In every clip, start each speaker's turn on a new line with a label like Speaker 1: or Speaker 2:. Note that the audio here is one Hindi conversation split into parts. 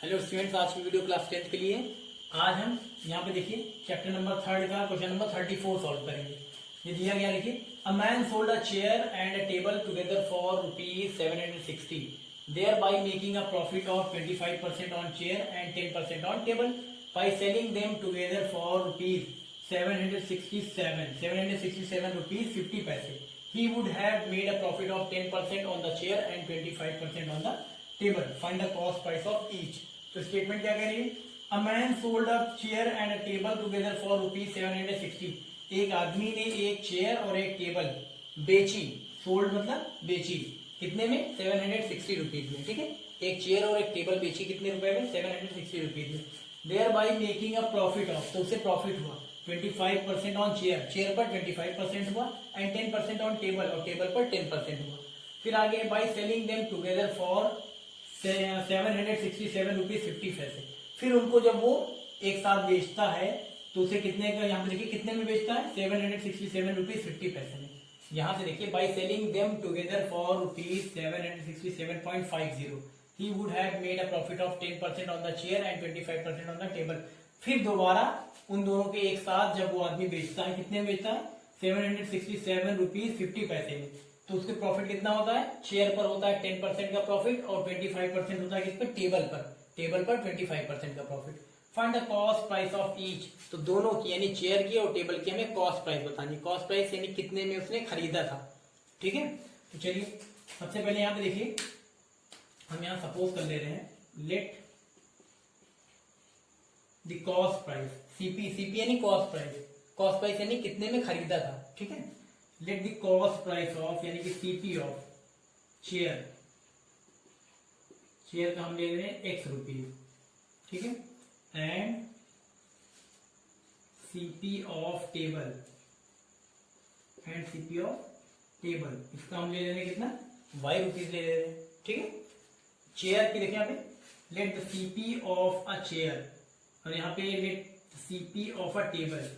Speaker 1: हेलो स्टूडेंट्स, आज की वीडियो क्लास 10th के लिए। आज हम यहाँ पे देखिए चैप्टर नंबर 3 का क्वेश्चन नंबर 34 सॉल्व करेंगे। ये दिया गया, देखिए a man sold a chair and a table together for ₹760, thereby making a profit of 25% on chair and 10% on table by selling them together for ₹767 rupees 50 he would have made a profit of 10% on the chair and 25% on the table. Find the cost price of each. तो स्टेटमेंट क्या कह रही है? A man sold a chair and a table together for ₹760। एक आदमी ने एक चेयर और एक टेबल बेची। सोल्ड मतलब बेची। कितने में? 760 रुपीज में। ठीक है, एक चेयर और एक टेबल बेची कितने रुपए में? 760 रुपीज में। Thereby making a profit of, तो उससे प्रॉफिट हुआ 25% ऑन चेयर, चेयर पर 25% हुआ, एंड 10% ऑन टेबल, और टेबल पर 10% हुआ। फिर आगे by selling them together for 767 rupees 50 पैसे। फिर उनको जब वो एक साथ बेचता है तो उसे कितने का, यहाँ पे देखिए कितने में बेचता है? 767 रुपीज 50 पैसे में। यहाँ से देखिए by selling them together for ₹767.50 he would have made a profit of 10% on the chair and 25% on the table। फिर दोबारा उन दोनों के एक साथ जब वो आदमी बेचता है, कितने में बेचता है? 767 रुपीज 50 पैसे में। तो उसके प्रॉफिट कितना होता है? चेयर पर होता है 10% का प्रॉफिट और 25% होता है किस पर? टेबल पर। टेबल पर 25% का profit. Find the cost price of each. तो दोनों की यानी चेयर की और टेबल की हमें कॉस्ट प्राइस बतानी। कॉस्ट प्राइस यानी कितने में उसने खरीदा था। ठीक है, तो चलिए सबसे पहले यहाँ पे देखिए, हम यहाँ सपोज कर ले रहे हैं, let the cost price, CP. CP यानी कॉस्ट प्राइस, कॉस्ट प्राइस यानी कितने में खरीदा था। ठीक है, let the cost price of यानी कि सीपी ऑफ चेयर, चेयर का हम ले रहे हैं X रुपीज। ठीक है, and CP of table, and CP of table, इसका हम ले रहे हैं कितना? Y रुपीज ले रहे हैं। ठीक है, चेयर की देखिए यहाँ पे let the CP of a chair, और यहाँ पे let CP of a table.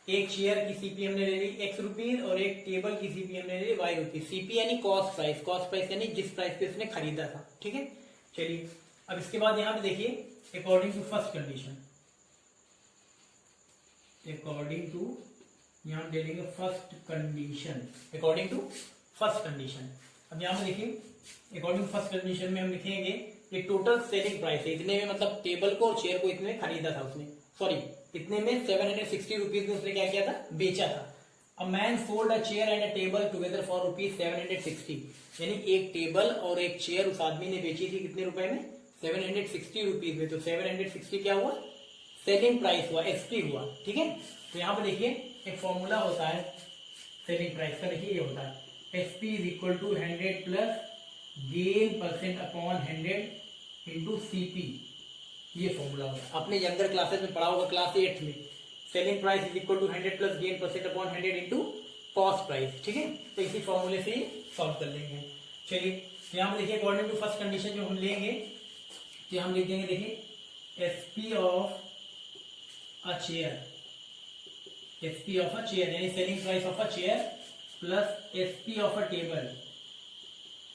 Speaker 1: एक चेयर की सीपी हमने ले ली X रुपीज और एक टेबल की सीपी हमने ले ली Y रुपीज। सीपी यानी कॉस्ट प्राइस, कॉस्ट प्राइस यानी जिस प्राइस पे उसने खरीदा था। ठीक है, चलिए अब इसके बाद यहाँ पे देखिए according to first condition, according to, यहाँ ले लेंगे first condition, according to first condition. अब यहाँ पे देखिए अकॉर्डिंग टू फर्स्ट कंडीशन में हम लिखेंगे ये टोटल सेलिंग प्राइस है, इतने में मतलब टेबल को और चेयर को इतने में खरीदा था उसने, सॉरी इतने में 760 रुपीज में उसने क्या किया था? बेचा था। A man sold a chair and a table together for ₹760, यानी एक टेबल और एक चेयर उस आदमी ने बेची थी कितने रुपए में? 760 रुपीज में। तो 760 क्या हुआ? सेलिंग प्राइस हुआ, एसपी हुआ। ठीक है, तो यहाँ पे देखिए एक फॉर्मूला होता है सेलिंग प्राइस का, देखिए ये होता है SP is equal to 100 plus gain percent upon 100 into CP. ये फॉर्मूला होता है, आपने यंगर क्लासेस में पढ़ा होगा क्लास 8 में। Selling price is equal to 100 plus gain percent upon 100 into cost price. ठीक है, तो इसी फॉर्मूले से सॉल्व कर लेंगे। चलिए यहाँ पे देखिए अकॉर्डिंग टू फर्स्ट कंडीशन जो हम लेंगे, तो हम लिख देंगे देखिए SP of a chair, SP of a chair यानी selling price of a chair plus SP of a table,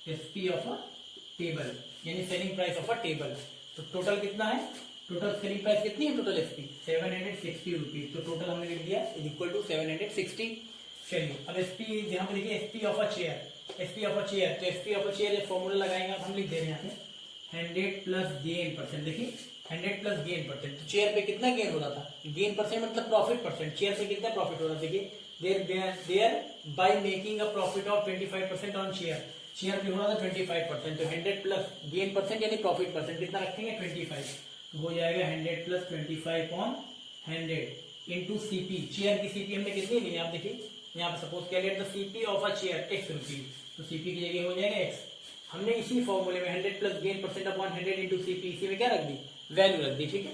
Speaker 1: SP of a table यानी selling price of a table. तो टोटल कितना है? टोटल सेलिंग प्राइस कितनी है? Total SP 760 rupees. तो टोटल हमने लिख दिया इज इक्वल टू 760। चलिए अब एसपी, यहाँ पे देखिए SP of a chair, SP of a chair, तो SP of a chair formula लगाएंगे, हम लिख दे रहे हैं यहाँ पे 100 प्लस गेन परसेंट। देखिए 100 प्लस गेन परसेंट, तो चेयर पे कितना गेन हो रहा था? गेन परसेंट मतलब प्रॉफिट परसेंट, चेयर पे कितना प्रॉफिट हो रहा था? देखिए thereby making a profit of 25% on chair, chair पे हो रहा था 25%। तो 100 प्लस गेन परसेंट यानी प्रॉफिट परसेंट कितना रखेंगे? 25। तो हो जाएगा 100 plus 25 on 100 into CP. Chair की सीपी हमने कितनी ली? आप देखिए यहाँ पे सपोज किया late the CP of a chair X rupees, तो सीपी की जगह हो जाएगा X। हमने इसी फॉर्मूले में 100 plus gain percent upon 100 into CP, इसी में क्या रख दी? वैल्यू रख दी। ठीक है,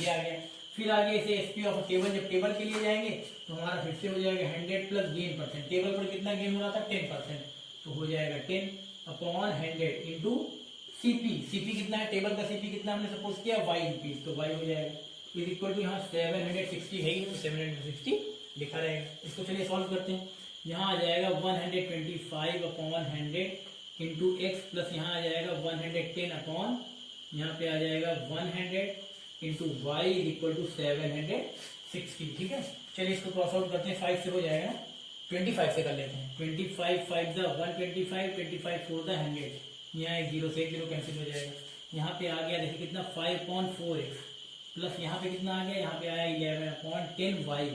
Speaker 1: ये आ गया। फिर आगे इसे एसपी ऑफ टेबल, जब टेबल के लिए जाएंगे तो हमारा फिर से हो जाएगा 100 प्लस गेन परसेंट। टेबल पर कितना गेन हो रहा था? 10%, तो हो जाएगा 10 अपॉन 100 इंटू सीपी। सीपी कितना है? टेबल का सीपी कितना हमने सपोज किया? Y रुपीज, तो Y हो जाएगा इज इक्वल टू, यहाँ 760 है ही तो 760 लिखा रहेगा। इसको चलिए सॉल्व करते हैं। यहाँ आ जाएगा 125 अपॉन 100 इंटू एक्स प्लस यहाँ आ जाएगा 110 अपॉन यहाँ पे आ जाएगा 100 into Y is equal to 760। ठीक है, चलिए इसको क्रॉस आउट करते हैं, 5 से हो जाएगा, 25 से कर लेते हैं। 25 5 द 125, 25 4 द 100, यहाँ एक 0 से एक 0 कैंसिल हो जाएगा। यहाँ पे आ गया देखिए कितना 5/4x प्लस यहाँ पे कितना आ गया, यहाँ पे आया 11/10y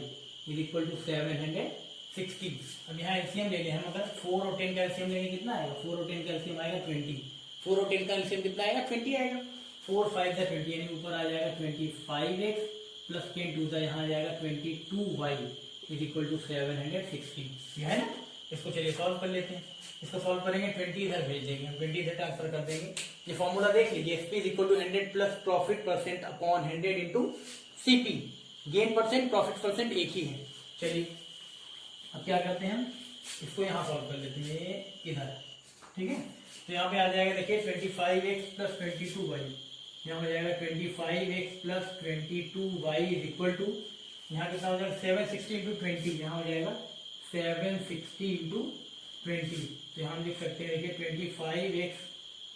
Speaker 1: इज इक्वल टू 760। अब यहाँ एलसीएम ले लें हम, अगर 4 और 10 का एलसीएम लेंगे कितना आएगा, 4 और 10 का एलसीएम आएगा 20, 4 और 10 का एलसीएम कितना आएगा 20 आएगा, 4 5 द 20 यानी ऊपर आ जाएगा 25x प्लस 10 2 द यहाँ आ जाएगा 22y इज इक्वल टू 760। ये है ना, इसको चलिए सॉल्व कर लेते हैं। इसको सॉल्व करेंगे 20 इधर भेज देंगे हम, 20 इधर ट्रांसफर कर देंगे। ये फॉर्मूला देख लीजिए, SP is equal to 100 plus profit percent upon 100 into CP, gain percent profit percent एक ही है। चलिए अब क्या करते हैं हम, इसको यहाँ सॉल्व कर लेते हैं इधर। ठीक है, तो यहाँ पे आ जाएगा देखिए 25x प्लस 22y, यहाँ हो जाएगा 25x plus 22y is equal to, यहाँ कितना हो जाएगा 760 इंटू 20, यहाँ हो जाएगा 760 इंटू 20। तो यहाँ हम लिख सकते हैं देखिए 25x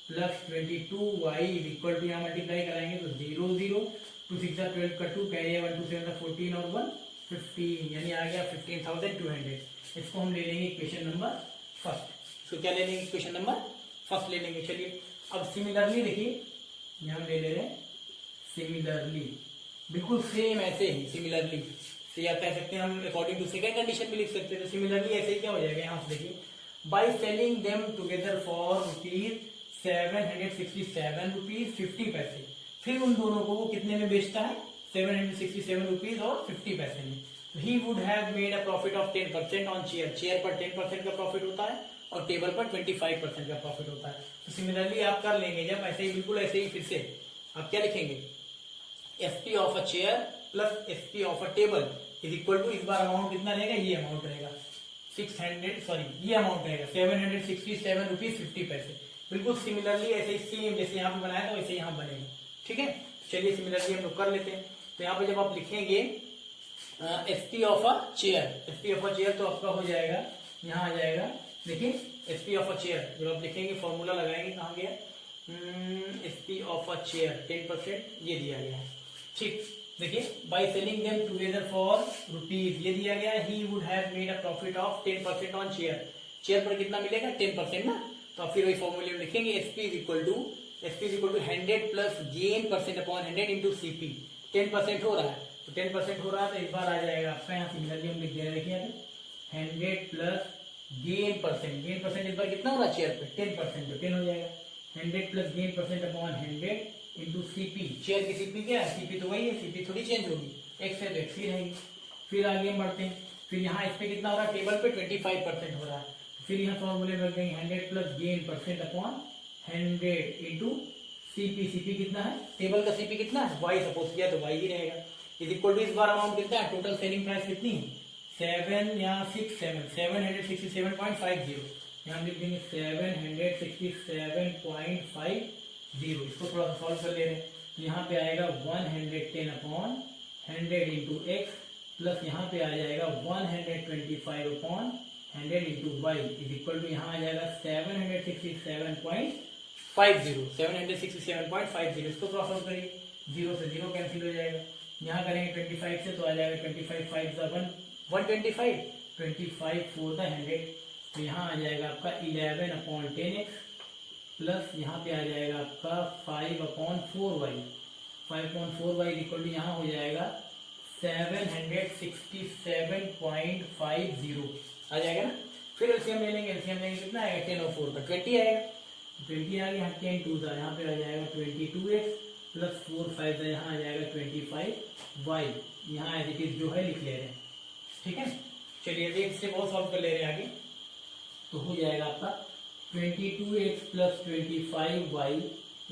Speaker 1: plus 22y is equal to, यहाँ मल्टीप्लाई कराएंगे तो 0 0 2 6 12 का 2 कैरी 1 2 7 14 और 1 15, यानी आ गया 15,200। इसको हम ले लेंगे इक्वेशन नंबर फर्स्ट। इसको क्या ले लेंगे, इक्वेशन नंबर फर्स्ट ले लेंगे। चलिए अब सिमिलरली देखिए, यहाँ हम ले ले रहे हैं सिमिलरली, बिल्कुल सेम ऐसे ही सिमिलरली से या कह सकते हैं हम अकॉर्डिंग टू सेकंड कंडीशन भी लिख सकते हैं। तो सिमिलरली ऐसे ही क्या हो जाएगा, यहाँ से देखिए by selling them together for ₹767.50, फिर उन दोनों को वो कितने में बेचता है, 767 रुपीज और 50 पैसे में। तो he would have made a profit of 10% on chair, chair पर 10% का प्रॉफिट होता है और टेबल पर 25% का प्रॉफिट होता है। तो सिमिलरली आप कर लेंगे, जब ऐसे ही बिल्कुल ऐसे ही फिर से आप क्या लिखेंगे, SP of a chair plus SP of a table is equal to, इस बार अमाउंट कितना रहेगा, ये अमाउंट रहेगा 600, सॉरी ये अमाउंट रहेगा 767 रुपीज 50 पैसे। बिल्कुल सिमिलरली ऐसे ही सेम जैसे यहाँ पे बनाया था वैसे यहाँ बनेगा। ठीक है, चलिए सिमिलरली हम लोग कर लेते हैं। तो यहाँ पे जब आप लिखेंगे SP of a chair, SP of a chair तो आपका हो जाएगा, यहाँ आ जाएगा देखिए एसपी ऑफ अ चेयर, जब आप लिखेंगे फॉर्मूला लगाएंगे, कहाँ गया एसपी ऑफ अ चेयर 10% ये दिया गया है। ठीक, देखिए by selling them together for rupees ये दिया गया, he would have made a profit of 10% on chair, chair पर कितना मिलेगा 10% ना, तो आप फिर वही फॉर्मूले में लिखेंगे SP is equal to 100 plus gain percent upon 100 into CP, 10% हो रहा है तो 10% हो रहा है, तो इस बार आ जाएगा आपका, यहाँ सिमिलरली हम लिख दे रहे हैं 100 plus gain percent, gain percent इस बार कितना हो रहा है चेयर पे 10%, तो 10 हो जाएगा 100 plus gain percent upon 100 into CP, chair की सीपी क्या है, सीपी तो वही है, सीपी थोड़ी चेंज होगी, एक्स है तो एक्स ही रहेगी। फिर आगे बढ़ते हैं, फिर यहाँ इस पे कितना हो रहा है, टेबल पे 25% हो रहा है, फिर यहाँ फॉर्मूले में देंगे 100 plus gain percent upon 100 into CP, CP कितना है, टेबल का सीपी कितना है वाई सपोज किया तो वाई ही रहेगा, इज इक्वल टू इस बार अमाउंट कितना है, टोटल सेलिंग प्राइस कितनी है 767.50, यहाँ लिख देंगे 767.50, इसको थोड़ा सा सॉल्व कर ले रहे हैं, तो यहाँ पे आएगा 110 अपॉन 100 इंटू एक्स प्लस यहाँ पे आ जाएगा 125 upon 100 into Y is equal to, यहाँ आ जाएगा 767.50, इसको क्रॉस आउट करिए, 0 से 0 कैंसिल हो जाएगा, यहाँ करेंगे 25 से तो आ जाएगा 25 5 125, 25 4 100, तो यहाँ आ जाएगा आपका 11 अपॉन 10x प्लस यहाँ पे आ जाएगा आपका 5 upon 4y, 5 upon 4y equal to यहाँ हो जाएगा 767.50 आ जाएगा ना। फिर एलसीएम ले लेंगे, एलसीएम लेंगे कितना आएगा 10 और 4 का 20 आएगा, 20 आ गया, 10 2 था यहाँ पे आ जाएगा 22x प्लस 4 5 था यहाँ आ जाएगा 25y, यहाँ एज इट इज जो है लिख ले रहे हैं। ठीक है, चलिए एक से बहुत सॉल्व कर ले रहे हैं आगे, तो हो जाएगा आपका 22x plus 25y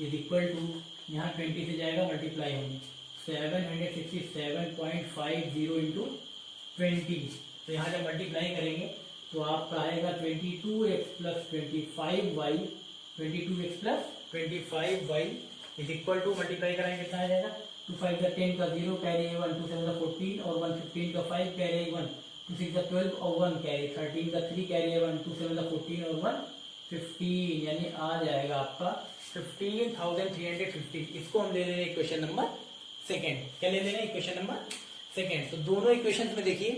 Speaker 1: is equal to, यहाँ 20 से जाएगा मल्टीप्लाई होंगे 767.50 इंटू 20, तो यहाँ जब मल्टीप्लाई करेंगे तो आपका आएगा 22x plus 25y, 22x plus 25y is equal to, multiply कराएंगे कितना आ जाएगा, 2 5 का 10 का 0 कैरी 1, 2 7 का 14 और 1 15 का 5 कैरी 1, 2 6 का 12 और 1 कैरी 13 का 3 कैरी 1, 2 7 का 14 और 1 15 यानी आ जाएगा आपका 15,350। इसको हम ले ले रहे हैं इक्वेशन नंबर सेकेंड। क्या ले ले रहे हैं? Equation number second. तो दोनों इक्वेशन में देखिए,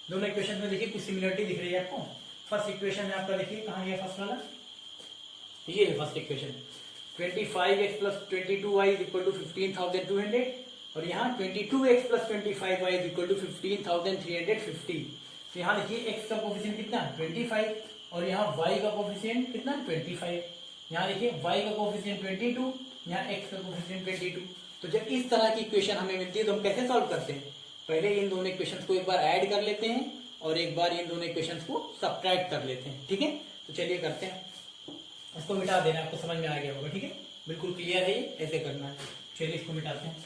Speaker 1: दोनों इक्वेशन में देखिए कुछ सिमिलरिटी दिख रही है आपको। फर्स्ट इक्वेशन में आपका देखिए कहाँ गया फर्स्ट वाला, ये है first equation 25x plus 22y is equal to 15,200 और यहाँ 22x plus 25y is equal to 15,350। तो यहाँ देखिए x का कोफिशिएंट कितना 25 और यहाँ y का कोफिशिएंट कितना 25। यहाँ देखिए y का कोफिशिएंट 22, यहाँ x का कोफिशिएंट 22। तो जब इस तरह की इक्वेशन हमें मिलती है तो हम कैसे सॉल्व करते हैं? पहले इन दोनों इक्वेशंस को एक बार ऐड कर लेते हैं और एक बार इन दोनों इक्वेशंस को सब्ट्रैक्ट कर लेते हैं। ठीक है, तो चलिए करते हैं। इसको मिटा देना, आपको समझ में आ गया होगा। ठीक है, बिल्कुल क्लियर है, ये ऐसे करना है। चलिए इसको मिटाते हैं।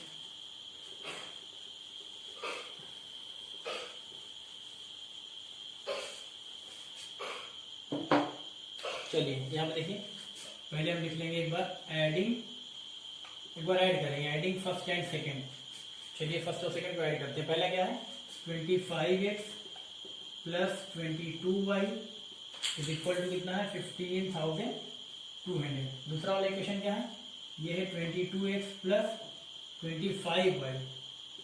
Speaker 1: चलिए यहाँ पे देखिए, पहले हम लिख लेंगे एक बार एडिंग, एक बार ऐड करेंगे एडिंग फर्स्ट एंड सेकंड। चलिए फर्स्ट और सेकंड को ऐड करते हैं। पहला क्या है 25x plus 22y is equal to कितना है 15,200। दूसरा वाला इक्वेशन क्या है, ये है 22x plus 25y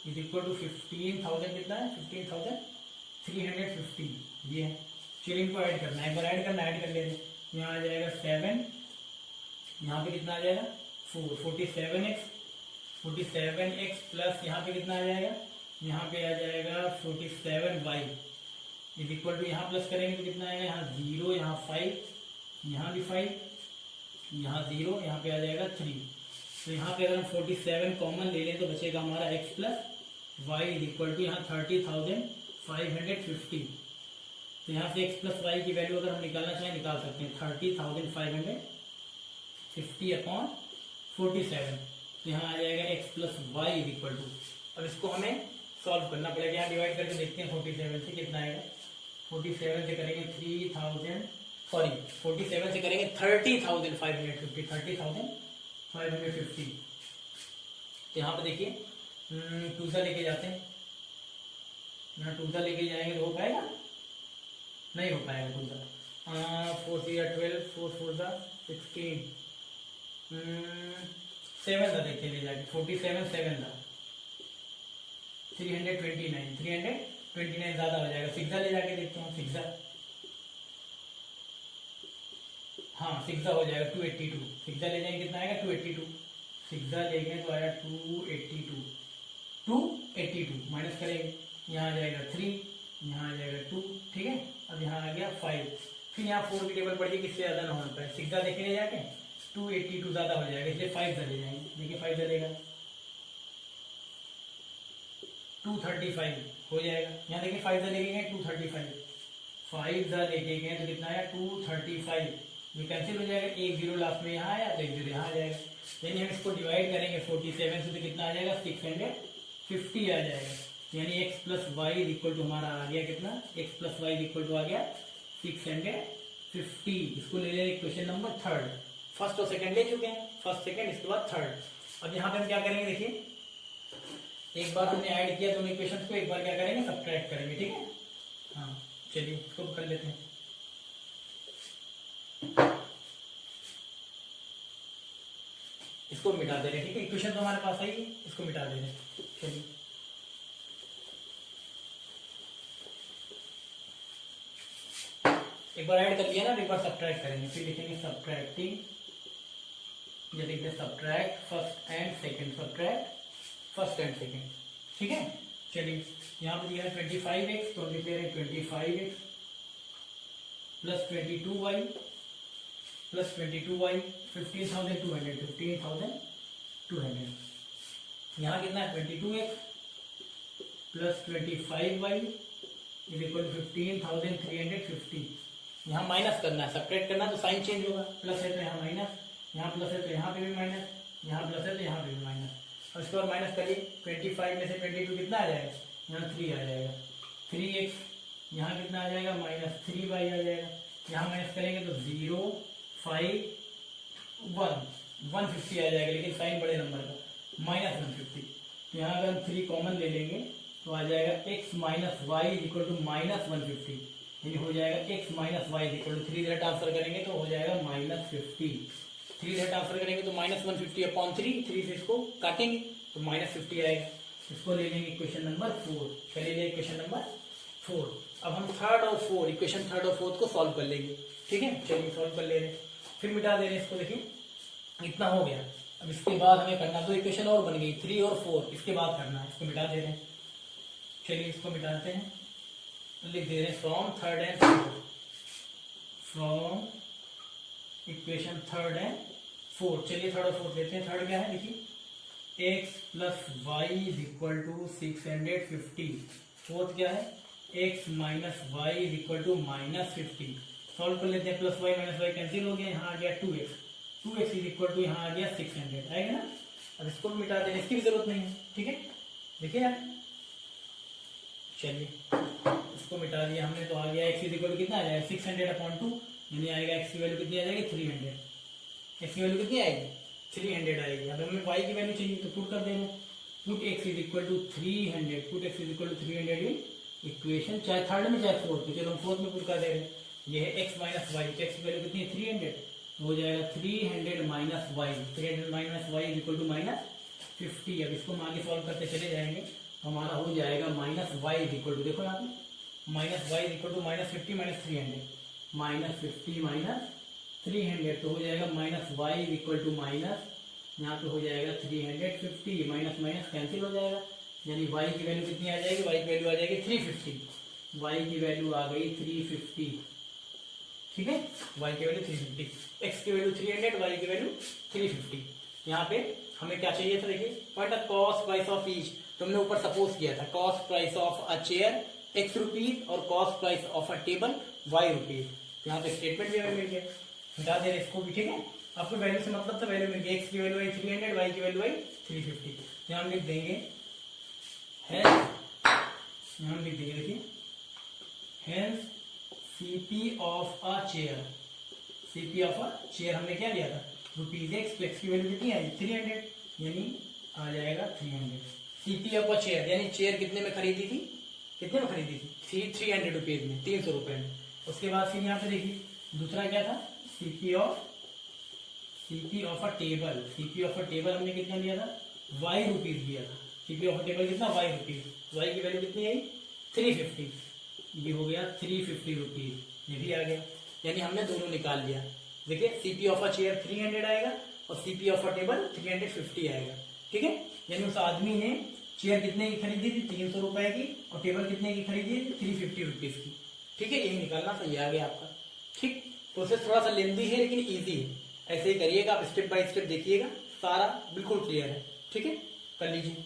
Speaker 1: is equal to 15,000 कितना है 15,350 ये है। चलिए इनको ऐड करना है, एक बार ऐड करना, ऐड कर लेते हैं। यहाँ आ जाएगा 7, यहाँ पे कितना आ जाएगा 4, 47x प्लस यहाँ पे कितना आ जाएगा, यहाँ पे आ जाएगा 47y इज इक्वल टू, यहाँ प्लस करेंगे तो कितना आएगा, यहाँ 0, यहाँ 5, यहाँ भी 5, यहाँ 0, यहाँ पे आ जाएगा 3। तो यहाँ पे अगर हम 47 कॉमन ले लें तो बचेगा हमारा x plus Y is equal to यहाँ 30,550। तो यहाँ से x प्लस वाई की वैल्यू अगर हम निकालना चाहें निकाल सकते हैं 30,550 अपॉन 47। तो यहाँ आ जाएगा x plus Y is equal to, अब इसको हमें सॉल्व करना पड़ेगा। यहाँ डिवाइड करके देखते हैं 47 से कितना आएगा। 47 से करेंगे 47 से करेंगे 30,550, 30,550। तो यहाँ पे देखिए 2 सा लेके जाते हैं, यहाँ 2 सा लेके जाएंगे तो हो पाएगा, नहीं हो पाएगा 2 सा। 4 से 12, 4 4 सा 16, 7 सा देखते ले जाके 47 7 सा 329 ज्यादा हो जाएगा। 6 ले जाके देखते हैं 6, हाँ 6 हो जाएगा 282। 6 ले जाएंगे कितना आएगा 282। 6 लेंगे तो आएगा 282 माइनस करेंगे, यहाँ आ जाएगा 3, यहाँ आ जाएगा 2। ठीक है, अब यहाँ आ गया 5, फिर यहाँ 4 की टेबल पड़ जाएगी, इससे ज्यादा ना हो पाए। 6 देखे ले जाके 282 ज्यादा हो जाएगा, इसलिए 5 ले जाएंगे। देखिए 5 चलेगा 235 हो जाएगा। यहाँ देखिए 5 लेके गए 235, 5 लेके गए तो कितना आया 235। ये कैंसिल हो जाएगा, 1 0 लास्ट में यहाँ आया तो 1 0 यहाँ आ जाएगा। यानी हम इसको डिवाइड करेंगे 47 से तो कितना आ जाएगा 650 आ जाएगा। यानी x plus Y equal to हमारा आ गया कितना, x plus Y equal to आ गया 650। इसको ले लेंगे क्वेश्चन नंबर 3। फर्स्ट और सेकंड ले चुके हैं, फर्स्ट सेकंड, इसके बाद 3। अब यहाँ पे हम क्या करेंगे, देखिए एक बार हमने ऐड किया दोनों इक्वेशंस को, एक बार क्या करेंगे सब्ट्रैक्ट करेंगे। ठीक है, हाँ चलिए इसको कर लेते हैं। इसको मिटा दे रहे हैं। ठीक है, इक्वेशन तो हमारे पास है ही, इसको मिटा दे रहे हैं। चलिए एक बार ऐड कर लिया ना, एक बार सब्ट्रैक्ट करेंगे, फिर लिखेंगे सब्ट्रैक्टिंग, ये लिखते हैं subtract first and second, subtract first and second. ठीक है, चलिए यहाँ पे दिया है 25x तो लिख ले रहे हैं 25x plus 22y plus 22y 15,200। यहाँ कितना है 22x plus 25y is equal 15,350। यहाँ माइनस करना है, सब्ट्रैक्ट करना तो साइन चेंज होगा, प्लस है तो यहाँ माइनस, यहाँ प्लस है तो यहाँ पे भी माइनस, यहाँ प्लस है तो यहाँ पे भी माइनस। और इसके बाद माइनस करिए 25 में से 22 कितना आ जाएगा, यहाँ 3 आ जाएगा, 3x, यहाँ कितना आ जाएगा माइनस 3y आ जाएगा। यहाँ माइनस करेंगे तो 0 5 1 150 आ जाएगा, लेकिन साइन बड़े नंबर का माइनस 150। तो यहाँ अगर हम 3 कॉमन ले लेंगे तो आ जाएगा x minus Y equal to minus 150। यानी हो जाएगा x minus Y equal to 3 इधर ट्रांसफर करेंगे तो हो जाएगा -50। 3 इधर ट्रांसफर करेंगे तो -150/3, 3 से इसको काटेंगे तो -50 आएगा। इसको ले लेंगे इक्वेशन नंबर 4। चलिए ले इक्वेशन नंबर 4। अब हम इक्वेशन थर्ड और फोर्थ को सॉल्व कर लेंगे। ठीक है, चलिए सॉल्व कर ले रहे हैं, फिर मिटा दे रहे हैं इसको। देखिए इतना हो गया। अब इसके बाद हमें करना, दो इक्वेशन और बन गई 3 और 4, इसके बाद करना है, इसको मिटा दे रहे हैं। चलिए इसको मिटाते हैं, लिख दे रहे हैं from third and fourth, from equation third and fourth. चलिए थर्ड और फोर्थ लेते हैं। थर्ड क्या है, देखिए x plus Y is equal to 650। Fourth क्या है, x minus Y is equal to -50। Solve कर लेते हैं, plus Y minus Y cancel हो गया, यहाँ आ गया 2x इज इक्वल टू यहाँ आ गया 600 आएगा ना। अब इसको भी मिटा देने, इसकी भी जरूरत नहीं है। ठीक है, देखिए यार, चलिए इसको मिटा दिया हमने तो आ गया x इज इक्वल टू कितना आ जाएगा 600/2, यानी आएगा x की वैल्यू कितनी आ जाएगी 300। x की वैल्यू कितनी आएगी 300 आएगी। अब हमें y की वैल्यू चाहिए तो पुट कर देंगे, put x is equal to 300, put x is equal to 300 in equation, चाहे थर्ड में चाहे फोर्थ में। चलो हम फोर्थ में पुट कर दे रहे हैं। ये है x माइनस वाई, तो x की वैल्यू कितनी है 300, हो जाएगा 300 minus y, 300 minus Y is equal to -50। अब इसको हम आगे सॉल्व करते चले जाएंगे, हमारा हो जाएगा minus Y is equal to, देखो यहाँ पे minus Y is equal to -50 minus 300, -50 minus 300 तो हो जाएगा minus Y is equal to minus, यहाँ पे हो जाएगा 350, माइनस माइनस कैंसिल हो जाएगा, यानी y की वैल्यू कितनी आ जाएगी, y की वैल्यू आ जाएगी 350, y की वैल्यू आ गई 350। ठीक है, y की वैल्यू 350, x की वैल्यू 300, y की वैल्यू 350। यहाँ पे हमें क्या चाहिए था, देखिए what the cost price of each, तो हमने ऊपर सपोज किया था cost price of a chair x rupees और cost price of a table y rupees. यहाँ पे स्टेटमेंट भी हमें मिल गया, मिटा दे रहे इसको भी। ठीक है, आपको वैल्यू से मतलब था, वैल्यू मिल गई, x की वैल्यू आई 300, y की वैल्यू आई 350। यहाँ हम लिख देंगे यहाँ हम लिख देंगे, देखिए hence CP of a chair, CP of a chair हमने क्या लिया था ₹x, तो x की वैल्यू कितनी आई 300, यानी आ जाएगा 300। CP ऑफ अ चेयर यानी चेयर कितने में खरीदी थी, कितने में खरीदी थी 300 रुपीज में, 300 रुपए में। उसके बाद फिर यहाँ पे देखिए दूसरा क्या था, CP of a table, CP of a table हमने कितना लिया था y रुपीज लिया था, CP ऑफ अ टेबल कितना y रुपीज, y की वैल्यू कितनी आई 350, ये हो गया 350 रुपीज, ये भी आ गया, यानी हमने दोनों निकाल लिया। देखिए CP ऑफ अ चेयर 300 आएगा और CP ऑफ अ टेबल 350 आएगा। ठीक है, यानी उस आदमी ने चेयर कितने की खरीदी थी 300 रुपए की, और टेबल कितने की खरीदी थी 350 रुपीज की। ठीक है, यही निकालना सही आ गया आपका। ठीक, प्रोसेस थोड़ा सा लेंदी है लेकिन इजी है, ऐसे ही करिएगा आप, स्टेप बाय स्टेप देखिएगा, सारा बिल्कुल क्लियर है। ठीक है, कर लीजिए।